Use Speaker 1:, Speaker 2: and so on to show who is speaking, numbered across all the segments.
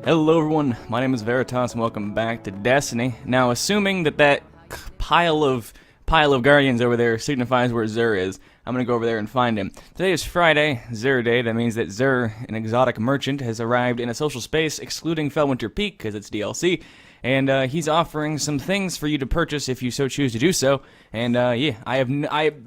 Speaker 1: Hello everyone, my name is Veritas and welcome back to Destiny. Now, assuming that pile of guardians over there signifies where Xur is, I'm gonna go over there and find him. Today is Friday, Xur Day. That means that Xur, an exotic merchant, has arrived in a social space excluding Felwinter Peak because it's DLC, and he's offering some things for you to purchase if you so choose to do so. And yeah,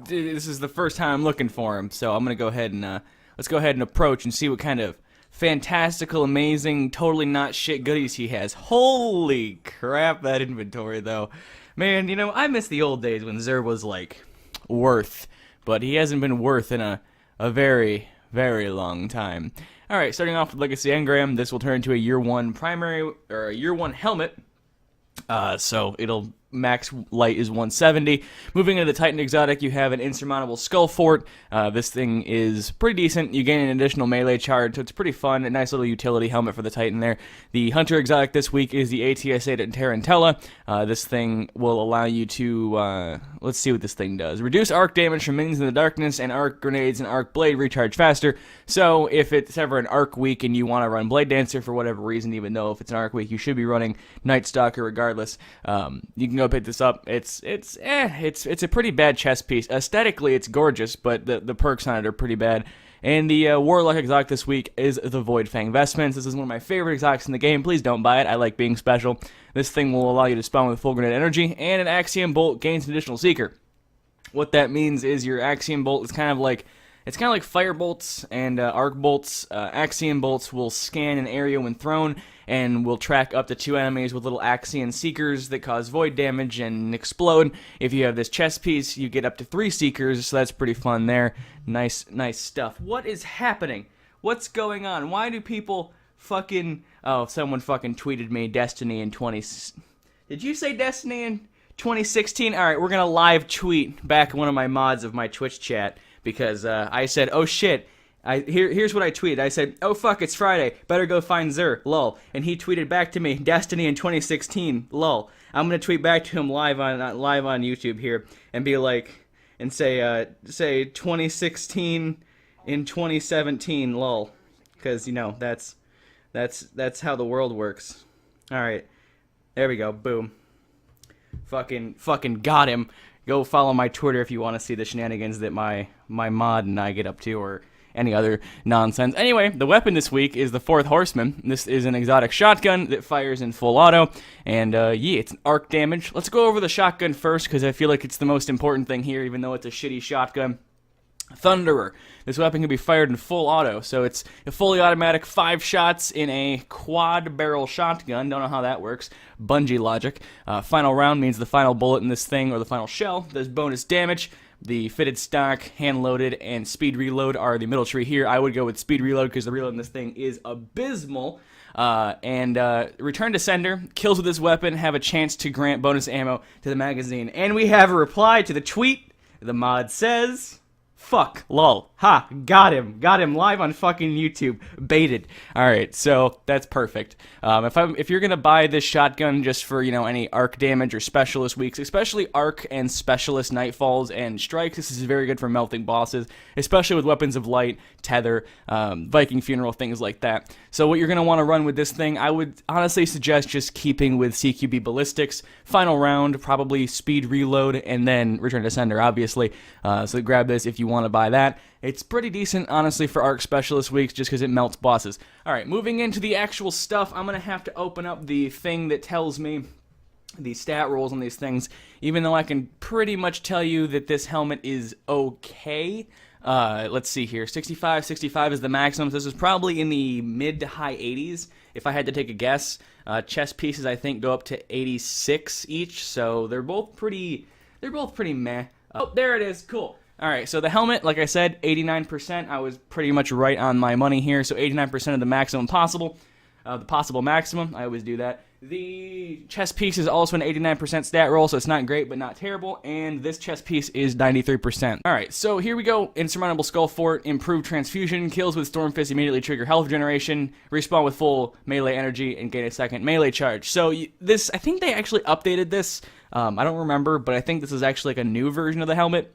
Speaker 1: this is the first time I'm looking for him, so I'm gonna go ahead and let's go ahead and approach and see what kind of fantastical, amazing, totally not shit goodies he has. Holy crap, that inventory, though. Man, you know, I miss the old days when Xur was, like, worth. But he hasn't been worth in a very, very long time. Alright, starting off with Legacy Engram, this will turn into a Year 1 primary, or a Year 1 helmet. So it'll max light is 170. Moving into the Titan Exotic, you have an insurmountable Skull Fort. This thing is pretty decent. You gain an additional melee charge, so it's pretty fun. A nice little utility helmet for the Titan there. The Hunter Exotic this week is the ATS-8 Tarantella. This thing will allow you to, let's see what this thing does. Reduce arc damage from minions in the darkness, and arc grenades and arc blade recharge faster. So if it's ever an arc week and you want to run Blade Dancer for whatever reason, even though if it's an arc week you should be running Night Stalker regardless, you can go pick this up. It's a pretty bad chest piece. Aesthetically, it's gorgeous, but the perks on it are pretty bad. And the Warlock Exotic this week is the Void Fang Vestments. This is one of my favorite exotics in the game. Please don't buy it. I like being special. This thing will allow you to spawn with full grenade energy, and an Axiom Bolt gains an additional Seeker. What that means is your Axiom Bolt is kind of like fire bolts and arc bolts. Axiom bolts will scan an area when thrown and will track up to 2 enemies with little Axiom Seekers that cause void damage and explode. If you have this chest piece, you get up to 3 Seekers, so that's pretty fun there. Nice stuff. What is happening? What's going on? Why do people fucking... Oh, someone fucking tweeted me Destiny in 20... Did you say Destiny in 2016? Alright, we're gonna live tweet back one of my mods of my Twitch chat, because I said, oh shit, here's what I tweeted. I said, oh fuck, it's Friday, better go find Xur, lol. And he tweeted back to me, Destiny in 2016, lol. I'm gonna tweet back to him live on YouTube here, and be like, and say 2016 in 2017, lol. Because, you know, that's how the world works. Alright, there we go, boom. Fucking got him. Go follow my Twitter if you want to see the shenanigans that my mod and I get up to, or any other nonsense. Anyway, the weapon this week is the Fourth Horseman. This is an exotic shotgun that fires in full auto, and yeah, it's an arc damage. Let's go over the shotgun first, because I feel like it's the most important thing here, even though it's a shitty shotgun. Thunderer. This weapon can be fired in full auto, so it's a fully automatic 5 shots in a quad barrel shotgun. Don't know how that works. Bungie logic. Final round means the final bullet in this thing, or the final shell, does bonus damage. The fitted stock, hand loaded, and speed reload are the middle tree here. I would go with speed reload because the reload in this thing is abysmal. Return to sender. Kills with this weapon have a chance to grant bonus ammo to the magazine. And we have a reply to the tweet. The mod says... Fuck, lol, ha, got him live on fucking YouTube, baited. Alright, so that's perfect. If you're gonna buy this shotgun just for, you know, any arc damage or specialist weeks, especially arc and specialist nightfalls and strikes, this is very good for melting bosses, especially with weapons of light, tether, Viking funeral, things like that. So what you're gonna want to run with this thing, I would honestly suggest just keeping with CQB ballistics. Final round, probably speed reload, and then return to sender, obviously. So grab this if you want to buy that. It's pretty decent, honestly, for arc specialist weeks, just because it melts bosses. Alright, moving into the actual stuff, I'm going to have to open up the thing that tells me the stat rolls on these things, even though I can pretty much tell you that this helmet is okay. Let's see here, 65 is the maximum. This is probably in the mid to high 80s, if I had to take a guess. Chest pieces, I think, go up to 86 each, so they're both pretty meh. Oh, there it is, cool. Alright, so the helmet, like I said, 89%. I was pretty much right on my money here, so 89% of the maximum possible. The possible maximum, I always do that. The chest piece is also an 89% stat roll, so it's not great, but not terrible. And this chest piece is 93%. Alright, so here we go. Insurmountable Skull Fort, improved transfusion, kills with Storm Fist immediately trigger health generation, respawn with full melee energy, and gain a second melee charge. So this, I think they actually updated this. I don't remember, but I think this is actually like a new version of the helmet.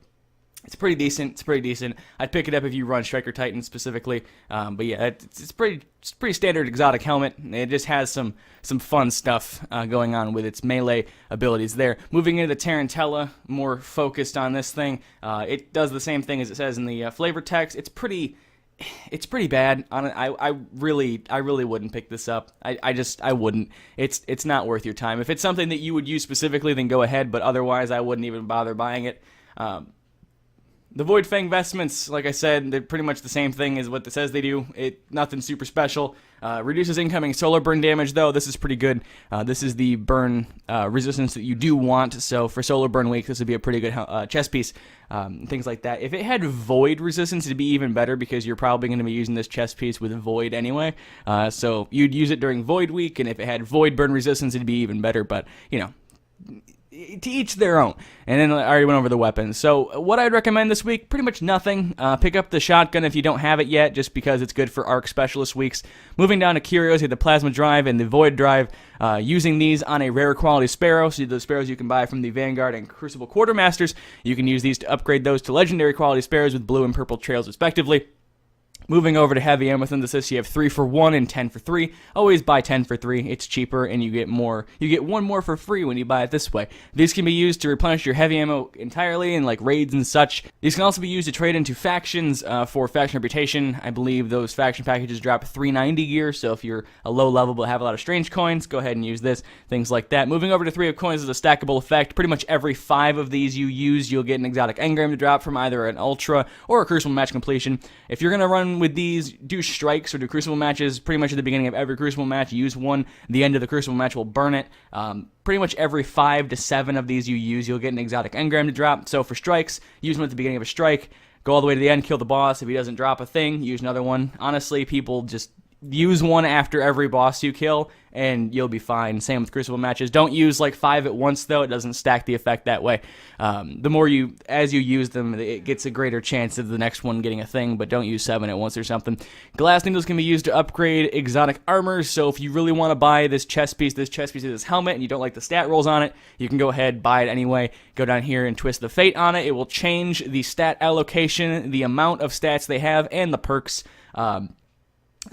Speaker 1: It's pretty decent. It's pretty decent. I'd pick it up if you run Striker Titan specifically. But yeah, it's pretty standard exotic helmet. It just has some fun stuff going on with its melee abilities there. Moving into the Tarantella, more focused on this thing. It does the same thing as it says in the flavor text. It's pretty bad. I really wouldn't pick this up. I wouldn't. It's not worth your time. If it's something that you would use specifically, then go ahead. But otherwise, I wouldn't even bother buying it. The Void Fang vestments, like I said, they're pretty much the same thing as what it says they do. Nothing super special. Reduces incoming solar burn damage, though. This is pretty good. This is the burn resistance that you do want. So for solar burn week, this would be a pretty good chest piece. Things like that. If it had void resistance, it'd be even better because you're probably going to be using this chest piece with void anyway. So you'd use it during void week, and if it had void burn resistance, it'd be even better. But, you know, to each their own. And then I already went over the weapons. So what I'd recommend this week, pretty much nothing. Pick up the shotgun if you don't have it yet, just because it's good for arc specialist weeks. Moving down to curios, you have the plasma drive and the void drive. Using these on a rare quality sparrow, so the sparrows you can buy from the Vanguard and Crucible Quartermasters, you can use these to upgrade those to legendary quality sparrows with blue and purple trails respectively. Moving over to heavy ammo synthesis, you have 3 for 1 and 10 for 3. Always buy 10 for 3. It's cheaper, and you get more. You get one more for free when you buy it this way. These can be used to replenish your heavy ammo entirely in like raids and such. These can also be used to trade into factions for faction reputation. I believe those faction packages drop 390 gear, so if you're a low level but have a lot of strange coins, go ahead and use this. Things like that. Moving over to 3 of coins is a stackable effect. Pretty much every 5 of these you use, you'll get an exotic engram to drop from either an ultra or a crucible match completion. If you're going to run with these, do strikes or do crucible matches pretty much at the beginning of every crucible match. Use one, the end of the crucible match will burn it. Pretty much every 5 to 7 of these you use, you'll get an exotic engram to drop. So for strikes, use one at the beginning of a strike, go all the way to the end, kill the boss. If he doesn't drop a thing, use another one. Honestly, people just use one after every boss you kill, and you'll be fine. Same with crucible matches. Don't use like 5 at once, though. It doesn't stack the effect that way. The more as you use them, it gets a greater chance of the next one getting a thing, but don't use 7 at once or something. Glass needles can be used to upgrade exotic armors, so if you really want to buy this chest piece of this helmet, and you don't like the stat rolls on it, you can go ahead, buy it anyway. Go down here and twist the fate on it. It will change the stat allocation, the amount of stats they have, and the perks.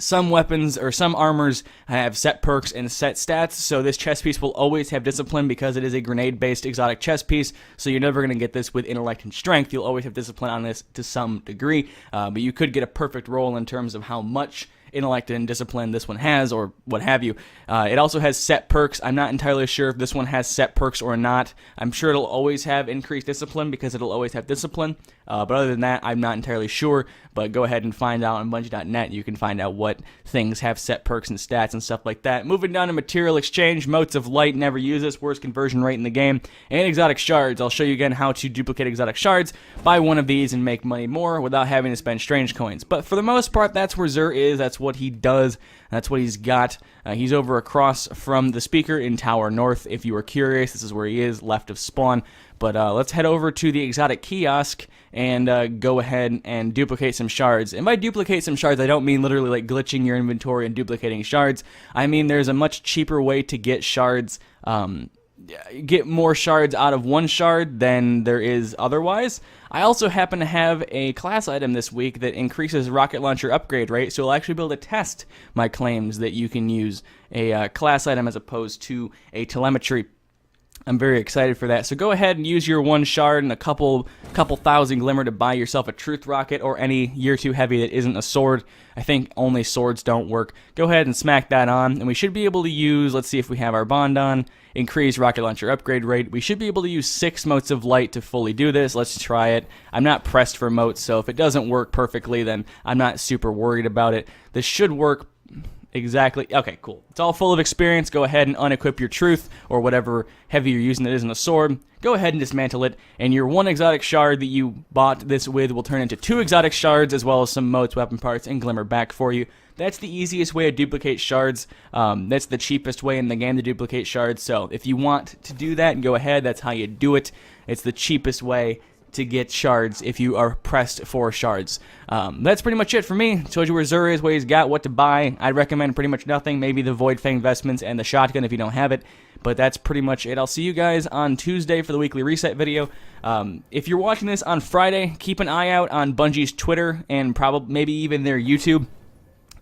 Speaker 1: Some weapons or some armors have set perks and set stats, so this chest piece will always have discipline because it is a grenade-based exotic chest piece, so you're never going to get this with intellect and strength. You'll always have discipline on this to some degree, but you could get a perfect roll in terms of how much intellect and discipline this one has, or what have you. It also has set perks. I'm not entirely sure if this one has set perks or not. I'm sure it'll always have increased discipline because it'll always have discipline, but other than that, I'm not entirely sure. But go ahead and find out on Bungie.net. You can find out what things have set perks and stats and stuff like that. Moving down to material exchange, Motes of Light, never use this, worst conversion rate in the game, and exotic shards. I'll show you again how to duplicate exotic shards, buy one of these and make money more without having to spend strange coins. But for the most part, that's where Xur is. That's what he does. That's what he's got. He's over across from the speaker in Tower North. If you are curious, this is where he is, left of spawn. But let's head over to the exotic kiosk and go ahead and duplicate some shards. And by duplicate some shards, I don't mean literally like glitching your inventory and duplicating shards. I mean there's a much cheaper way to get shards, get more shards out of one shard than there is otherwise. I also happen to have a class item this week that increases rocket launcher upgrade rate, so I'll actually be able to test my claims that you can use a class item as opposed to a telemetry. I'm very excited for that. So go ahead and use your 1 shard and a couple thousand glimmer to buy yourself a truth rocket or any year 2 heavy that isn't a sword. I think only swords don't work. Go ahead and smack that on, and we should be able to use, let's see if we have our bond on, increase rocket launcher upgrade rate. We should be able to use 6 motes of light to fully do this. Let's try it. I'm not pressed for motes, so if it doesn't work perfectly, then I'm not super worried about it. This should work exactly. Okay, cool. It's all full of experience. Go ahead and unequip your truth or whatever heavy you're using that isn't a sword. Go ahead and dismantle it, and your 1 exotic shard that you bought this with will turn into 2 exotic shards as well as some motes, weapon parts, and glimmer back for you. That's the easiest way to duplicate shards. That's the cheapest way in the game to duplicate shards. So if you want to do that, go ahead. That's how you do it. It's the cheapest way to get shards if you are pressed for shards. That's pretty much it for me. Told you where Zur is, what he's got, what to buy. I'd recommend pretty much nothing. Maybe the Void Fang investments and the shotgun if you don't have it. But that's pretty much it. I'll see you guys on Tuesday for the weekly reset video. If you're watching this on Friday, keep an eye out on Bungie's Twitter and probably maybe even their YouTube.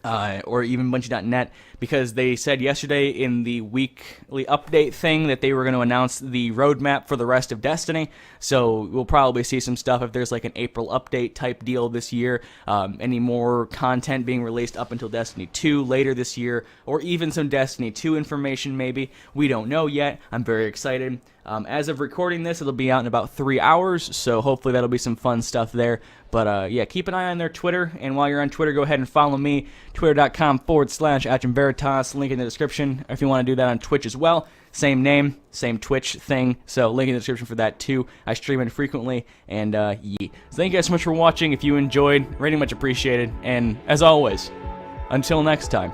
Speaker 1: Or even Bungie.net, because they said yesterday in the weekly update thing that they were going to announce the roadmap for the rest of Destiny, so we'll probably see some stuff if there's like an April update type deal this year, any more content being released up until Destiny 2 later this year, or even some Destiny 2 information maybe. We don't know yet. I'm very excited. As of recording this, it'll be out in about 3 hours, so hopefully that'll be some fun stuff there. But yeah, keep an eye on their Twitter, and while you're on Twitter, go ahead and follow me, twitter.com/AtruumVeritas, link in the description. If you want to do that on Twitch as well, same name, same Twitch thing, so link in the description for that too. I stream it frequently, and yeah. So thank you guys so much for watching. If you enjoyed, rating much appreciated, and as always, until next time.